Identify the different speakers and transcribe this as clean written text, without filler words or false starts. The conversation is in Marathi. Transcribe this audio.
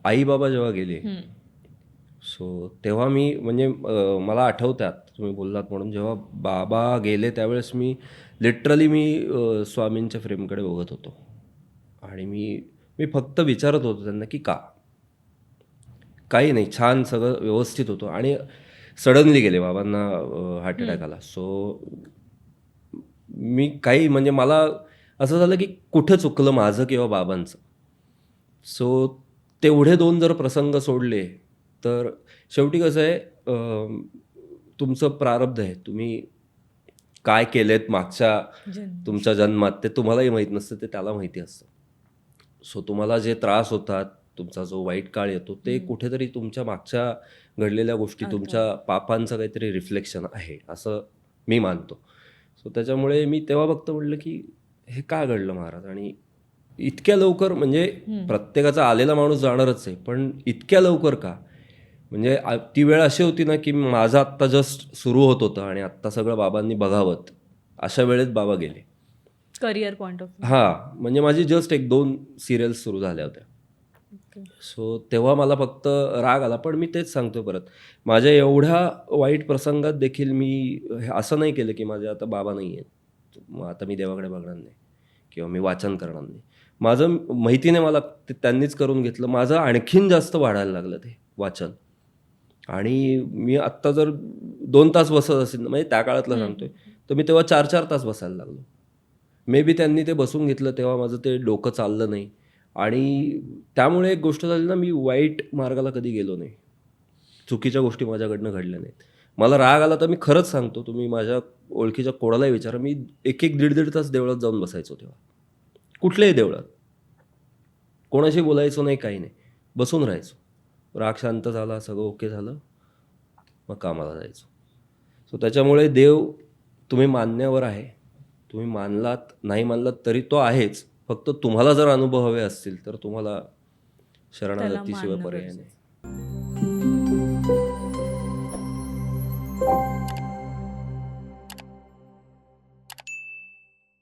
Speaker 1: आई बाबा जेव्हा गेले, सो तेव्हा मी म्हणजे मला आठवतात तुम्ही बोललात म्हणून, जेव्हा बाबा गेले त्यावेळेस मी लिटरली स्वामींच्या फ्रेमकडे बघत होतो आणि मी मी फक्त विचारत होतो त्यांना की का. काही नाही, छान सगळं व्यवस्थित होतं आणि सडनली गेले बाबांना हार्ट अटॅक आला. सो मी काही म्हणजे मला असं झालं की कुठं चुकलं माझं किंवा बाबांचं. सो तेवढे दोन जर प्रसंग सोडले तर शेवटी कसं आहे, तुमचं प्रारब्ध आहे. तुम्ही काय केलेत मागच्या तुमच्या जन्मात ते तुम्हालाही माहीत नसतं, ते त्याला माहिती असतं. सो तुम्हाला जे त्रास होतात, तुमचा जो वाईट काळ येतो, ते कुठेतरी तुमच्या मागच्या घडलेल्या गोष्टी, तुमच्या पापांचं काहीतरी रिफ्लेक्शन आहे असं मी मानतो. सो त्याच्यामुळे मी तेव्हा फक्त म्हटलं की हे का घडलं महाराज, आणि इतक्या लवकर म्हणजे प्रत्येकाचा आलेला माणूस जाणारच आहे, पण इतक्या लवकर का. म्हणजे ती वेळ अशी होती ना की माझं आत्ता जस्ट सुरू होत होतं आणि आत्ता सगळं बाबांनी बघावं, अशा वेळेत बाबा गेले.
Speaker 2: करिअर पॉइंट ऑफ
Speaker 1: हां, म्हणजे माझी जस्ट 1-2 सिरियल्स सुरू झाल्या होत्या. सो तेव्हा मला फक्त राग आला. पण मी तेच सांगतो परत, माझ्या एवढ्या वाईट प्रसंगात देखील मी असं नाही केलं की माझे आता बाबा नाही आहेत, मग आता मी देवाकडे बघणार नाही किंवा मी वाचन करणार नाही. माझं माहितीने मला ते त्यांनीच करून घेतलं. माझं आणखीन जास्त वाढायला लागलं ते वाचन. आणि मी आत्ता जर 2 तास बसत असेल म्हणजे त्या काळातलं सांगतोय, तर मी तेव्हा 4-4 तास बसायला लागलो. मे बी त्यांनी ते बसून घेतलं तेव्हा माझं ते डोकं चाललं नाही आणि त्यामुळे एक गोष्ट झाली ना, मी वाईट मार्गाला कधी गेलो नाही. चुकीच्या गोष्टी माझ्याकडनं घडल्या नाहीत. मला राग आला तर मी खरंच सांगतो, तुम्ही माझ्या ओळखीच्या कोणालाही विचारा, मी 1-1, 1.5-1.5 तास देवळात जाऊन बसायचो तेव्हा. कुठल्याही देवळात. कोणाशी बोलायचो नाही, काही नाही. बसून राहायचो. राग शांत झाला, सगळं ओके झालं, मग कामाला जायचो. सो त्याच्यामुळे देव तुम्ही मानण्यावर आहे. तुम्ही मानलात, नाही मानलात तरी तो आहेच. फक्त तुम्हाला जर अनुभव हवे असतील तर तुम्हाला शरणागतीशिवाय पर्याय नाही.